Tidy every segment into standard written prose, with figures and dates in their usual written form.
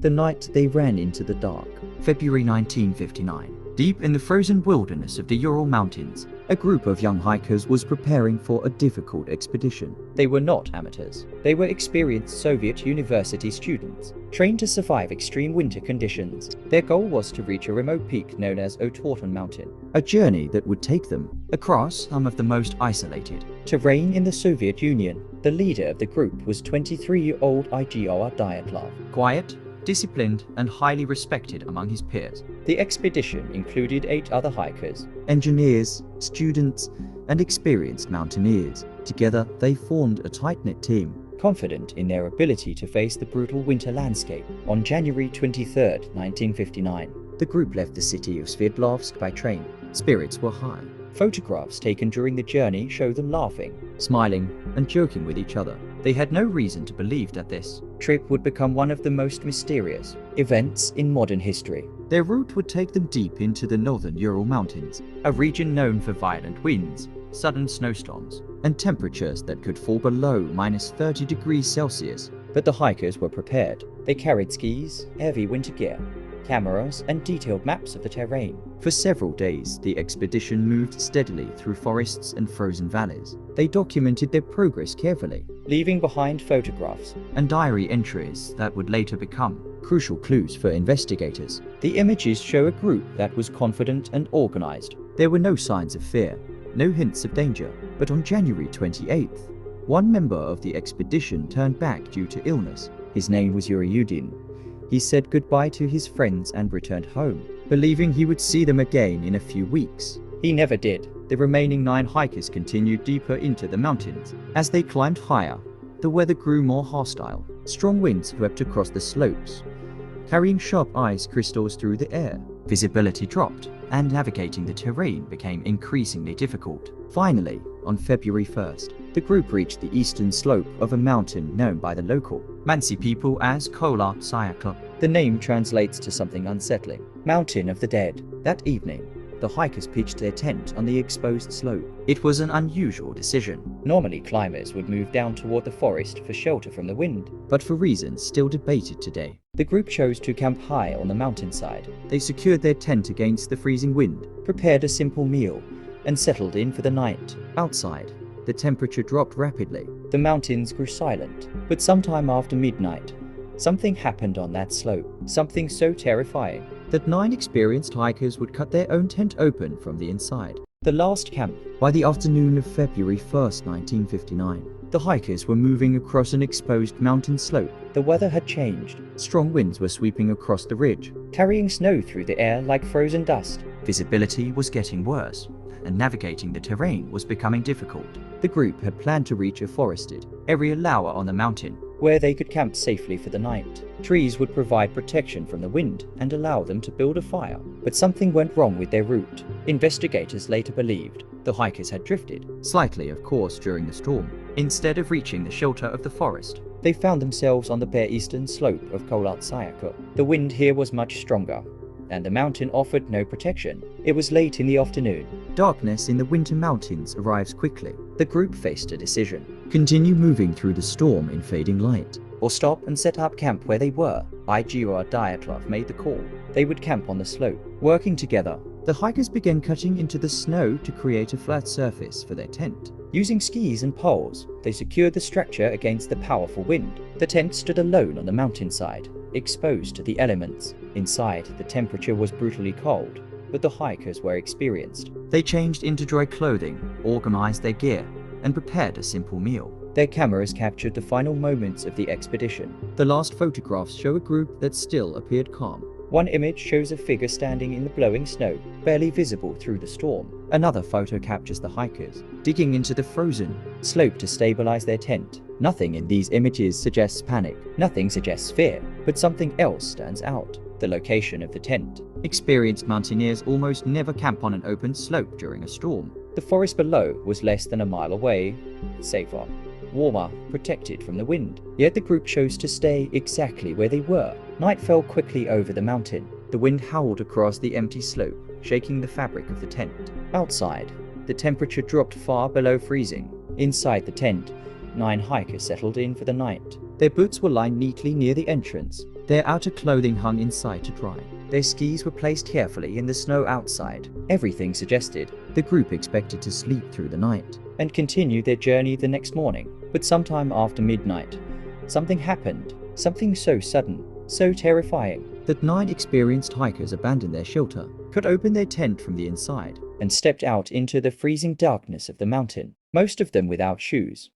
the night they ran into the dark. February 1959. Deep in the frozen wilderness of the Ural Mountains, a group of young hikers was preparing for a difficult expedition. They were not amateurs. They were experienced Soviet university students, trained to survive extreme winter conditions. Their goal was to reach a remote peak known as Ural Mountain, a journey that would take them across some of the most isolated terrain in the Soviet Union. The leader of the group was 23-year-old Igor Dyatlov. Quiet, disciplined, and highly respected among his peers. The expedition included 8 other hikers, engineers, students, and experienced mountaineers. Together, they formed a tight-knit team, confident in their ability to face the brutal winter landscape. On January 23, 1959, the group left the city of Sverdlovsk by train. Spirits were high. Photographs taken during the journey show them laughing, smiling, and joking with each other. They had no reason to believe that this trip would become one of the most mysterious events in modern history. Their route would take them deep into the northern Ural Mountains, a region known for violent winds, sudden snowstorms, and temperatures that could fall below -30 degrees Celsius. But the hikers were prepared. They carried skis, heavy winter gear, cameras, and detailed maps of the terrain. For several days, the expedition moved steadily through forests and frozen valleys. They documented their progress carefully, leaving behind photographs and diary entries that would later become crucial clues for investigators. The images show a group that was confident and organized. There were no signs of fear, no hints of danger. But on January 28th, one member of the expedition turned back due to illness. His name was Yuri. He said goodbye to his friends and returned home, believing he would see them again in a few weeks. He never did. The remaining 9 hikers continued deeper into the mountains. As they climbed higher, the weather grew more hostile. Strong winds swept across the slopes, carrying sharp ice crystals through the air. Visibility dropped, and navigating the terrain became increasingly difficult. Finally, on February 1st, the group reached the eastern slope of a mountain known by the local Mansi people as Kholat Syakhl. The name translates to something unsettling: Mountain of the Dead. That evening, the hikers pitched their tent on the exposed slope. It was an unusual decision. Normally, climbers would move down toward the forest for shelter from the wind, but for reasons still debated today, the group chose to camp high on the mountainside. They secured their tent against the freezing wind, prepared a simple meal, and settled in for the night. Outside, the temperature dropped rapidly. The mountains grew silent, but sometime after midnight, something happened on that slope, something so terrifying that 9 experienced hikers would cut their own tent open from the inside. The last camp. By the afternoon of February 1st, 1959, the hikers were moving across an exposed mountain slope. The weather had changed. Strong winds were sweeping across the ridge, carrying snow through the air like frozen dust. Visibility was getting worse, and navigating the terrain was becoming difficult. The group had planned to reach a forested area lower on the mountain, where they could camp safely for the night. Trees would provide protection from the wind and allow them to build a fire. But something went wrong with their route. Investigators later believed the hikers had drifted, slightly of course during the storm. Instead of reaching the shelter of the forest, they found themselves on the bare eastern slope of Kholat Syakhl. The wind here was much stronger, and the mountain offered no protection. It was late in the afternoon. Darkness in the winter mountains arrives quickly. The group faced a decision: continue moving through the storm in fading light, or stop and set up camp where they were. Igor Dyatlov made the call. They would camp on the slope. Working together, the hikers began cutting into the snow to create a flat surface for their tent. Using skis and poles, they secured the structure against the powerful wind. The tent stood alone on the mountainside, exposed to the elements. Inside, the temperature was brutally cold, but the hikers were experienced. They changed into dry clothing, organized their gear, and prepared a simple meal. Their cameras captured the final moments of the expedition. The last photographs show a group that still appeared calm. One image shows a figure standing in the blowing snow, barely visible through the storm. Another photo captures the hikers digging into the frozen slope to stabilize their tent. Nothing in these images suggests panic. Nothing suggests fear, but something else stands out: the location of the tent. Experienced mountaineers almost never camp on an open slope during a storm. The forest below was less than a mile away, safer, warmer, protected from the wind. Yet the group chose to stay exactly where they were. Night fell quickly over the mountain. The wind howled across the empty slope, shaking the fabric of the tent. Outside, the temperature dropped far below freezing. Inside the tent, 9 hikers settled in for the night. Their boots were lined neatly near the entrance. Their outer clothing hung inside to dry. Their skis were placed carefully in the snow outside. Everything suggested The group expected to sleep through the night. and continue their journey the next morning. But sometime after midnight, something happened. Something so sudden, so terrifying, That 9 experienced hikers abandoned their shelter, cut open their tent from the inside. and stepped out into the freezing darkness of the mountain, most of them without shoes.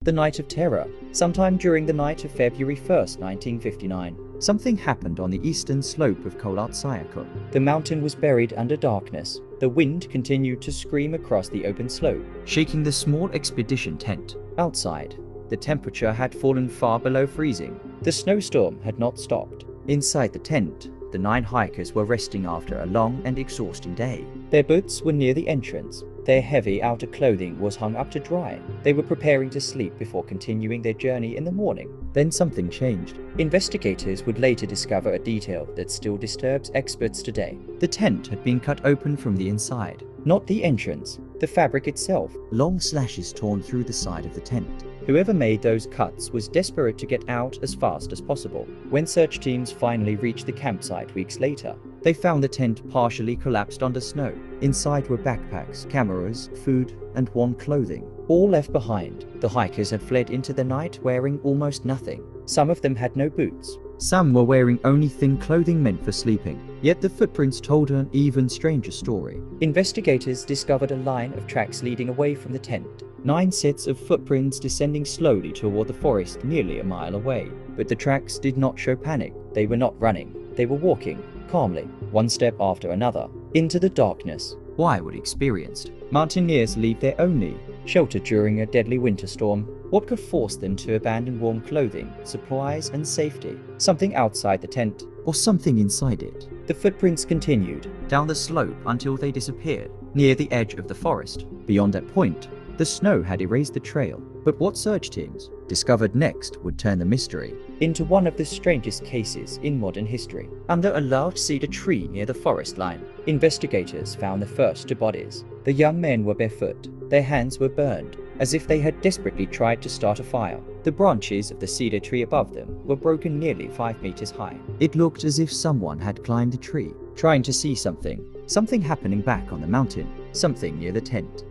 The night of terror. Sometime during the night of February 1st, 1959, Something happened on the eastern slope of Kholat Syakhl. the mountain was buried under darkness. The wind continued to scream across the open slope. Shaking the small expedition tent. Outside, the temperature had fallen far below freezing. The snowstorm had not stopped. Inside the tent, the 9 hikers were resting after a long and exhausting day. Their boots were near the entrance. Their heavy outer clothing was hung up to dry. They were preparing to sleep before continuing their journey in the morning. Then something changed. Investigators would later discover a detail that still disturbs experts today. The tent had been cut open from the inside. Not the entrance, the fabric itself. Long slashes torn through the side of the tent. Whoever made those cuts was desperate to get out as fast as possible. When search teams finally reached the campsite weeks later, They found the tent partially collapsed under snow. Inside were backpacks, cameras, food, and warm clothing. all left behind. The hikers had fled into the night wearing almost nothing. Some of them had no boots. Some were wearing only thin clothing meant for sleeping. Yet the footprints told an even stranger story. Investigators discovered a line of tracks leading away from the tent. 9 sets of footprints descending slowly toward the forest nearly a mile away. But the tracks did not show panic. They were not running. They were walking, calmly, one step after another, into the darkness. Why would experienced Mountaineers leave their only shelter during a deadly winter storm. What could force them to abandon warm clothing, supplies, and safety? Something outside the tent. or something inside it? The footprints continued Down the slope until they disappeared near the edge of the forest. Beyond that point, the snow had erased the trail. But what search teams discovered next would turn the mystery. into one of the strangest cases in modern history. Under a large cedar tree near the forest line, investigators found the first 2 bodies. The young men were barefoot. Their hands were burned, as if they had desperately tried to start a fire. The branches of the cedar tree above them were broken nearly 5 meters high. It looked as if someone had climbed the tree, Trying to see something, something happening back on the mountain, something near the tent.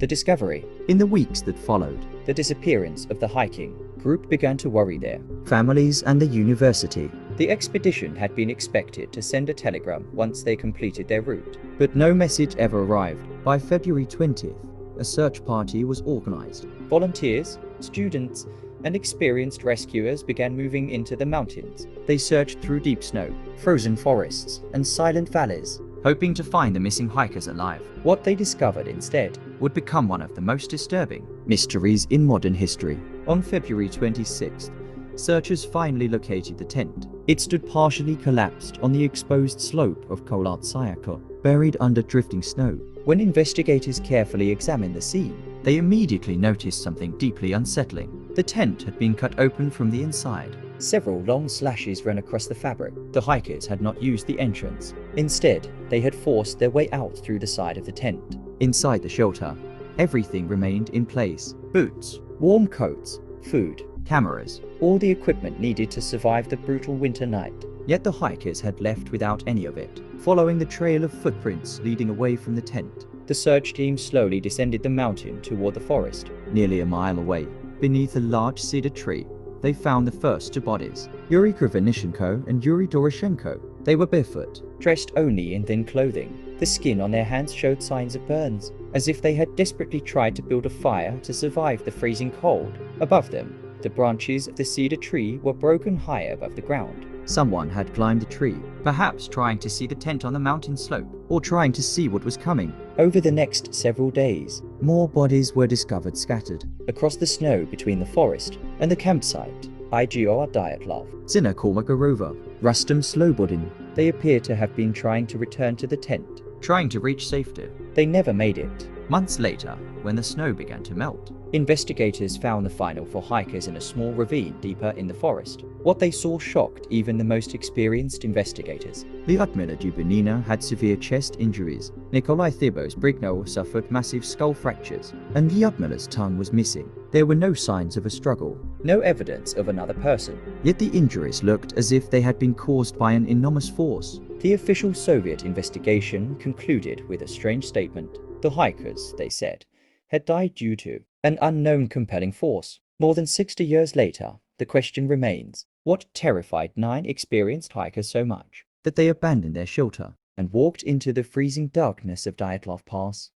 the discovery, In the weeks that followed, the disappearance of the hiking group began to worry there. families and the university, The expedition had been expected to send a telegram once they completed their route. but no message ever arrived. By February 20th, a search party was organized. Volunteers, students, and experienced rescuers began moving into the mountains. They searched through deep snow, frozen forests, and silent valleys. Hoping to find the missing hikers alive, What they discovered instead, would become one of the most disturbing mysteries in modern history. On February 26th, searchers finally located the tent. It stood partially collapsed on the exposed slope of Kholat Syakhl, buried under drifting snow. when investigators carefully examined the scene, They immediately noticed something deeply unsettling. The tent had been cut open from the inside. several long slashes ran across the fabric. The hikers had not used the entrance. Instead, they had forced their way out through the side of the tent. Inside the shelter, everything remained in place. Boots, Warm coats, food, cameras. all the equipment needed to survive the brutal winter night. Yet the hikers had left without any of it, following the trail of footprints leading away from the tent. The search team slowly descended the mountain toward the forest. Nearly a mile away, beneath a large cedar tree, they found the first 2 bodies, Yuri Krivonishenko and Yuri Doroshenko. They were barefoot. Dressed only in thin clothing. The skin on their hands showed signs of burns, as if they had desperately tried to build a fire to survive the freezing cold. Above them, the branches of the cedar tree were broken high above the ground. Someone had climbed the tree, perhaps trying to see the tent on the mountain slope, or trying to see what was coming. Over the next several days, More bodies were discovered scattered. across the snow between the forest and the campsite, Igor Dyatlov, Zina Kormakarova, Rustam Slobodin, they appear to have been trying to return to the tent. trying to reach safety. They never made it. Months later, when the snow began to melt, investigators found the final four hikers in a small ravine deeper in the forest. What they saw shocked even the most experienced investigators. Lyudmila Dubinina had severe chest injuries, Nikolai Thibault-Brignol suffered massive skull fractures, and Lyudmila's tongue was missing. There were no signs of a struggle, no evidence of another person. Yet the injuries looked as if they had been caused by an enormous force. The official Soviet investigation concluded with a strange statement. The hikers, they said, had died due to an unknown compelling force. More than 60 years later, the question remains, what terrified 9 experienced hikers so much that they abandoned their shelter and walked into the freezing darkness of Dyatlov Pass?